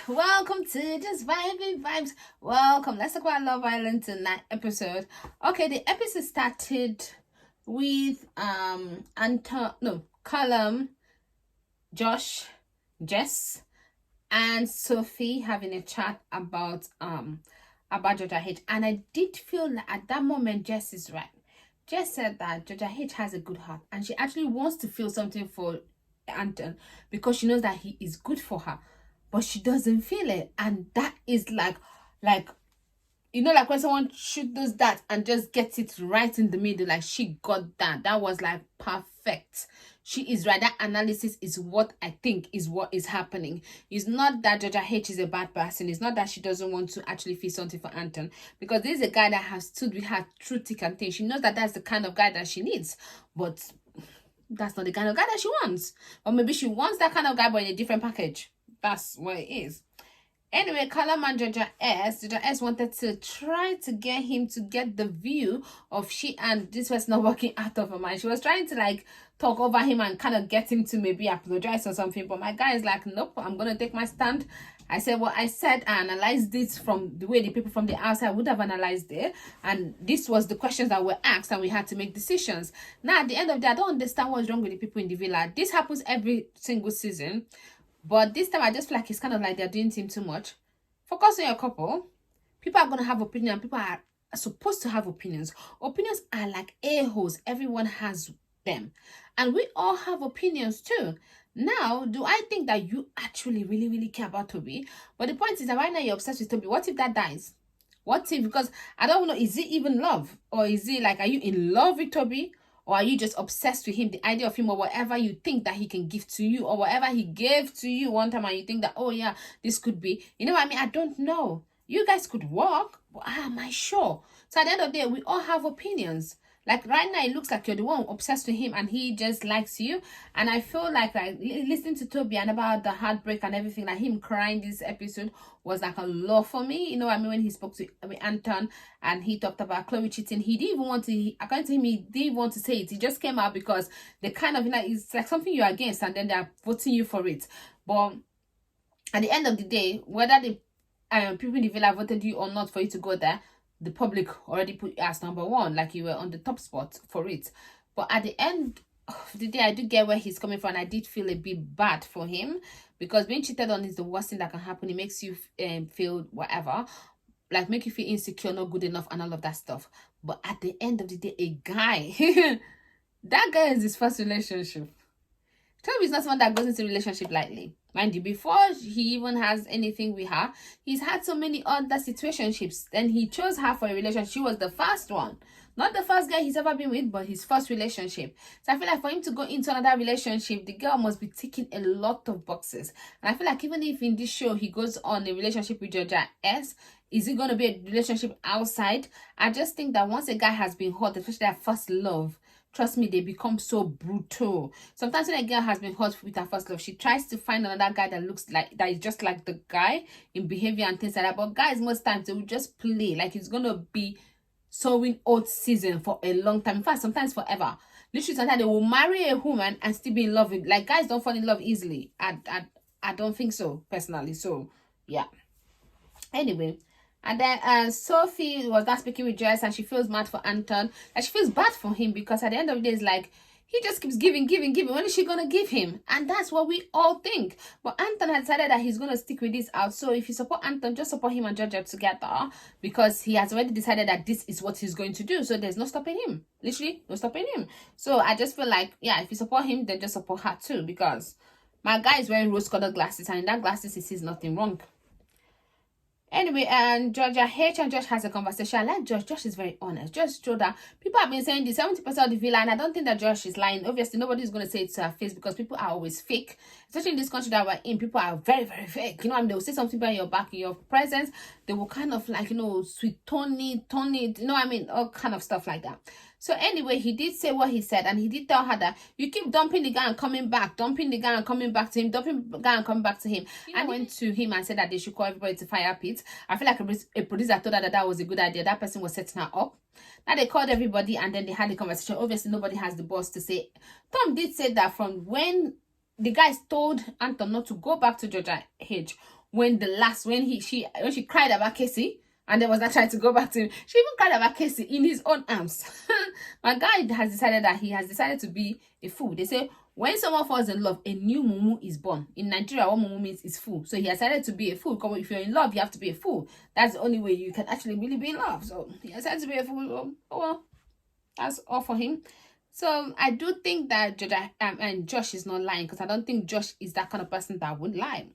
Welcome to Just Vibing Vibes. Welcome. Let's talk about Love Island tonight episode. Okay, the episode started with Callum, Josh, Jess, and Sophie having a chat about Georgia H. And I did feel like at that moment Jess is right. Jess said that Georgia H has a good heart and she actually wants to feel something for Anton because she knows that he is good for her, but she doesn't feel it. And that is like like when someone does that and just gets it right in the middle, like she got that was like perfect. She is right. That analysis is what I think is what is happening. It's not that Georgia H is a bad person. It's not that she doesn't want to actually feel something for Anton, because this is a guy that has stood with her through thick and thin. She knows that that's the kind of guy that she needs, but that's not the kind of guy that she wants. Or maybe she wants that kind of guy, but in a different package. That's what it is. Anyway, Callum and Georgia S wanted to try to get him to get the view of she and this was not working out of her mind. She was trying to like talk over him and kind of get him to maybe apologize or something. But my guy is like, nope, I'm going to take my stand. I said what I said. I analyzed this from the way the people from the outside would have analyzed it. And this was the questions that were asked and we had to make decisions. Now, at the end of the day, I don't understand what's wrong with the people in the villa. This happens every single season. But this time, I just feel like it's kind of like they're doing him too much. Focus on your couple. People are going to have opinions. People are supposed to have opinions. Opinions are like a-holes. Everyone has them. And we all have opinions too. Now, do I think that you actually really, really care about Toby? But the point is that right now you're obsessed with Toby. What if that dies? What if, because I don't know, is it even love? Or is it like, are you in love with Toby? Or are you just obsessed with him, the idea of him, or whatever you think that he can give to you, or whatever he gave to you one time and you think that, oh yeah, this could be, you know what I mean? I don't know. You guys could work, but am I sure? So at the end of the day, we all have opinions. Like right now, it looks like you're the one obsessed with him and he just likes you. And I feel like listening to Toby and about the heartbreak and everything, like him crying this episode was like a lot for me. You know what I mean? When he spoke to Anton and he talked about Chloe cheating, he didn't even want to, according to him, he didn't even want to say it. He just came out because they kind of, it's like something you're against and then they're voting you for it. But at the end of the day, whether the people in the villa voted you or not for you to go there, the public already put you as number one, like you were on the top spot for it. But at the end of the day, I do get where he's coming from, and I did feel a bit bad for him, because being cheated on is the worst thing that can happen. It makes you feel whatever, like make you feel insecure, not good enough, and all of that stuff. But at the end of the day, a guy, that guy is his first relationship. Toby is not someone that goes into a relationship lightly. Mind you, before he even has anything with her, he's had so many other situationships. Then he chose her for a relationship. She was the first one. Not the first guy he's ever been with, but his first relationship. So I feel like for him to go into another relationship, the girl must be ticking a lot of boxes. And I feel like even if in this show he goes on a relationship with Georgia S, is it going to be a relationship outside? I just think that once a guy has been hot, especially at first love, trust me, they become so brutal. Sometimes when a girl has been hot with her first love, she tries to find another guy that looks like, that is just like the guy in behavior and things like that. But guys, most times, they will just play like it's going to be sowing old season for a long time. In fact, sometimes forever. Literally, sometimes they will marry a woman and still be in love with, like, guys don't fall in love easily. I don't think so, personally. So, yeah. Anyway. And then Sophie was not speaking with Jess, and she feels mad for Anton. And she feels bad for him because at the end of the day, it's like, he just keeps giving. When is she going to give him? And that's what we all think. But Anton has decided that he's going to stick with this out. So if you support Anton, just support him and Georgia together, because he has already decided that this is what he's going to do. So there's no stopping him. Literally, no stopping him. So I just feel like, yeah, if you support him, then just support her too. Because my guy is wearing rose-colored glasses, and in that glasses, he sees nothing wrong. Anyway, and Georgia H and Josh has a conversation. I like Josh. Josh is very honest. Josh showed that people have been saying the 70% of the villa, and I don't think that Josh is lying. Obviously, nobody's going to say it to her face because people are always fake. Especially in this country that we're in, people are very, very fake. You know what I mean? They will say something behind your back, in your presence. They will kind of like, sweet tone it, you know what I mean? All kind of stuff like that. So anyway, he did say what he said, and he did tell her that you keep dumping the guy and coming back, dumping the guy and coming back to him, dumping the guy and coming back to him. And I went to him and said that they should call everybody to fire pit. I feel like a producer told her that was a good idea. That person was setting her up. Now they called everybody and then they had the conversation. Obviously, nobody has the boss to say. Tom did say that from when the guys told Anton not to go back to Georgia H, when she cried about Casey, and then was not trying to go back to him. She even cried about Casey in his own arms. My guy has decided that he has decided to be a fool. They say when someone falls in love, a new mumu is born. In Nigeria, what mumu means is fool. So he has decided to be a fool. Because if you're in love, you have to be a fool. That's the only way you can actually really be in love. So he has decided to be a fool. Oh well, that's all for him. So I do think that and Josh is not lying, because I don't think Josh is that kind of person that would lie.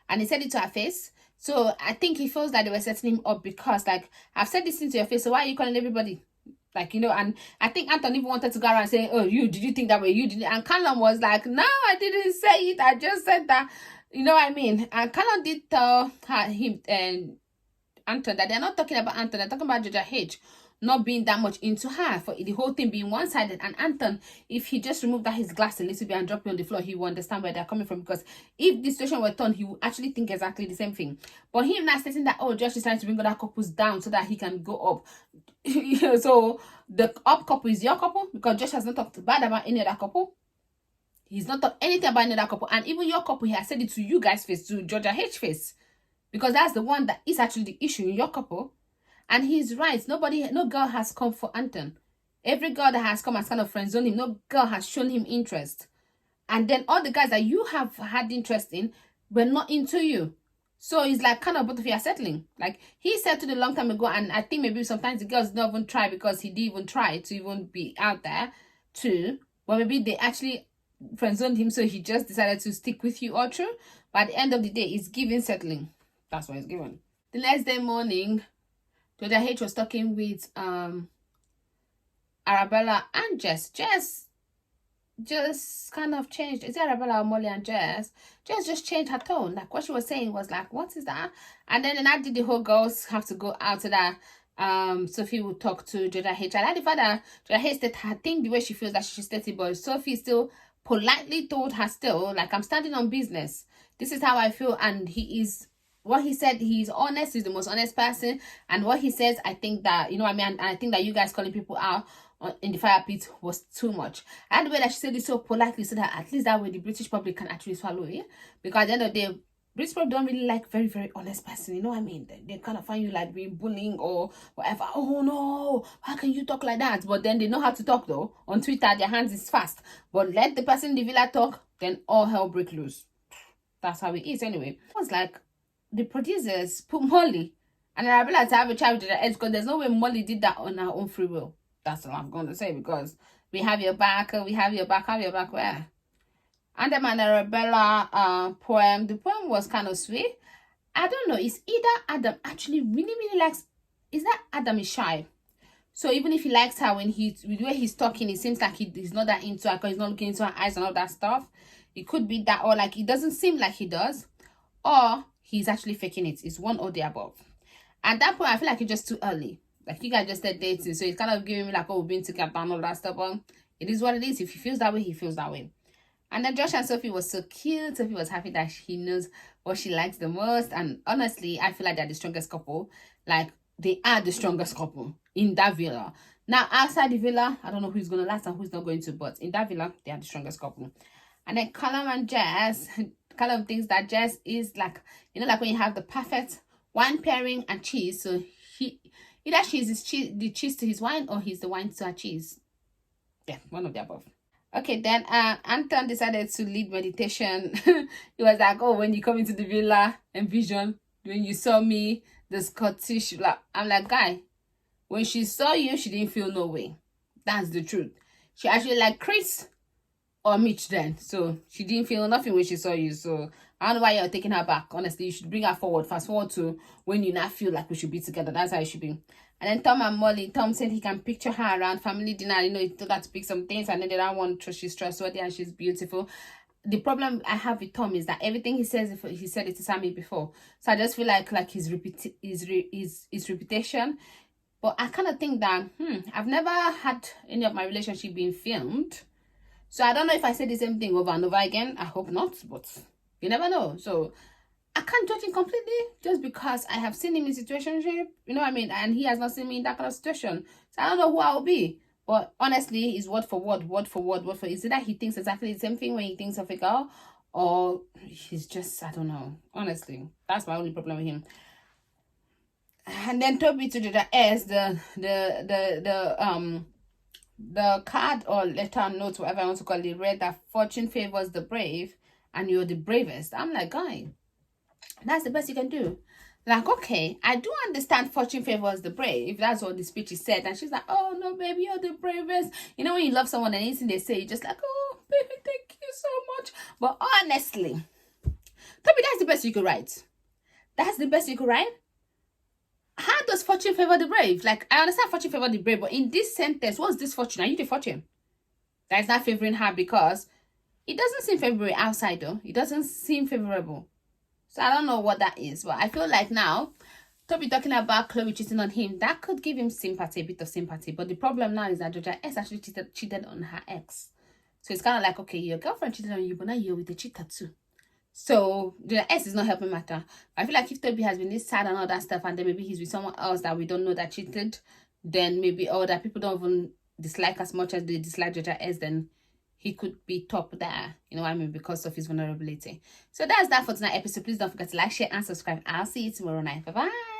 And he said it to her face. So I think he feels that they were setting him up because, like, I've said this thing to your face, so why are you calling everybody? Like, you know, and I think Anton even wanted to go around and say, oh, did you think that way? You did it. And Callum was like, no, I didn't say it. I just said that. You know what I mean? And Callum did tell him and Anton that they're not talking about Anton. They're talking about Georgia H not being that much into her, for the whole thing being one-sided. And Anton, if he just removed that his glass a little bit and drop it on the floor, he will understand where they're coming from, because if the situation were turned, he would actually think exactly the same thing. But him now stating that, oh, Josh is trying to bring other couples down so that he can go up. So the up couple is your couple, because Josh has not talked bad about any other couple. He's not talked anything about any other couple. And even your couple, he has said it to you guys face, to Georgia H face, because that's the one that is actually the issue in your couple. And he's right. No girl has come for Anton. Every girl that has come has kind of friend-zoned him. No girl has shown him interest. And then all the guys that you have had interest in were not into you. So it's like kind of both of you are settling. Like he settled a long time ago, and I think maybe sometimes the girls don't even try because he didn't even try to even be out there too. But maybe they actually friend-zoned him, so he just decided to stick with you all through. But at the end of the day, it's giving settling. That's what it's given. The next day morning, Georgia H was talking with Arabella and Jess. Jess just kind of changed. Is it Arabella or Molly and Jess? Jess just changed her tone. Like what she was saying was like, what is that? And then I did the whole girls have to go out so that Sophie would talk to Georgia H. I like the fact that Georgia H said her thing the way she feels that she's 30, but Sophie still politely told her still, like, I'm standing on business. This is how I feel. And he is, what he said, he's honest. He's the most honest person. And what he says, I think that, you know what I mean? And I think that you guys calling people out in the fire pit was too much. And the way that she said it so politely, so that at least that way the British public can actually swallow it. Because at the end of the day, British people don't really like very, very honest person. You know what I mean? They kind of find you like being bullying or whatever. Oh no, how can you talk like that? But then they know how to talk though. On Twitter, their hands is fast. But let the person in the villa talk, then all hell break loose. That's how it is anyway. It was like the producers put Molly and Arabella to have a child with the edge, because there's no way Molly did that on her own free will. That's all I'm going to say, because we have your back, have your back where? Adam and Arabella poem. The poem was kind of sweet. I don't know. It's either Adam actually really, really likes, is that Adam is shy? So even if he likes her, when with the way he's talking, it seems like he's not that into her, because he's not looking into her eyes and all that stuff. It could be that, or like it doesn't seem like he does, or he's actually faking it. It's one or the above. At that point, I feel like it's just too early. Like you guys just started dating, so it's kind of giving me like, oh, we've been together and all that stuff. But it is what it is. If he feels that way, he feels that way. And then Josh and Sophie was so cute. Sophie was happy that he knows what she likes the most. And honestly, I feel like they're the strongest couple. Like they are the strongest couple in that villa. Now outside the villa, I don't know who's gonna last and who's not going to, but in that villa, they are the strongest couple. And then Callum and Jess, Callum thinks that Jess is like, you know, like when you have the perfect wine pairing and cheese. So either she's the cheese to his wine, or he's the wine to her cheese. Yeah, one of the above. Okay, then Anton decided to lead meditation. He was like, oh, when you come into the villa, envision, when you saw me, the Scottish, I'm like, guy, when she saw you, she didn't feel no way. That's the truth. She actually liked Chris or Mitch then. So she didn't feel nothing when she saw you. So I don't know why you're taking her back. Honestly, you should bring her forward. Fast forward to when you not feel like we should be together. That's how it should be. And then Tom and Molly. Tom said he can picture her around family dinner. You know, he told her to pick some things. And then the other one, she's trustworthy and she's beautiful. The problem I have with Tom is that everything he says, he said it to Sammy before. So I just feel like his reputation. But I kind of think that, I've never had any of my relationship being filmed. So I don't know if I say the same thing over and over again. I hope not, but you never know. So I can't judge him completely just because I have seen him in situationship, you know what I mean? And he has not seen me in that kind of situation. So I don't know who I will be. But honestly, it's word for word. It's either he thinks exactly the same thing when he thinks of a girl, or he's just, I don't know. Honestly, that's my only problem with him. And then Toby to the S, the card or letter note, whatever I want to call it, read that fortune favors the brave and you're the bravest. I'm like, guy, that's the best you can do. Like, okay, I do understand fortune favors the brave. That's what the speech is said. And she's like, oh no, baby, you're the bravest. You know, when you love someone and anything they say, you're just like, oh, baby, thank you so much. But honestly, Toby, that's the best you could write. That's the best you could write. How does fortune favor the brave? Like, I understand fortune favor the brave, but in this sentence, what's this fortune? Are you the fortune? That is not favoring her, because it doesn't seem favorable outside though. It doesn't seem favorable. So I don't know what that is, but I feel like now, Toby talking about Chloe cheating on him, that could give him sympathy, a bit of sympathy. But the problem now is that Georgia S actually cheated on her ex. So it's kind of like, okay, your girlfriend cheated on you, but now you're with the cheater too. So Georgia S is not helping matter. I feel like if Toby has been this sad and all that stuff, and then maybe he's with someone else that we don't know that cheated, then maybe, or that people don't even dislike as much as they dislike Georgia S, then he could be top there, you know what I mean, because of his vulnerability. So that's that for tonight's episode. Please don't forget to like, share, and subscribe. I'll see you tomorrow night. Bye bye.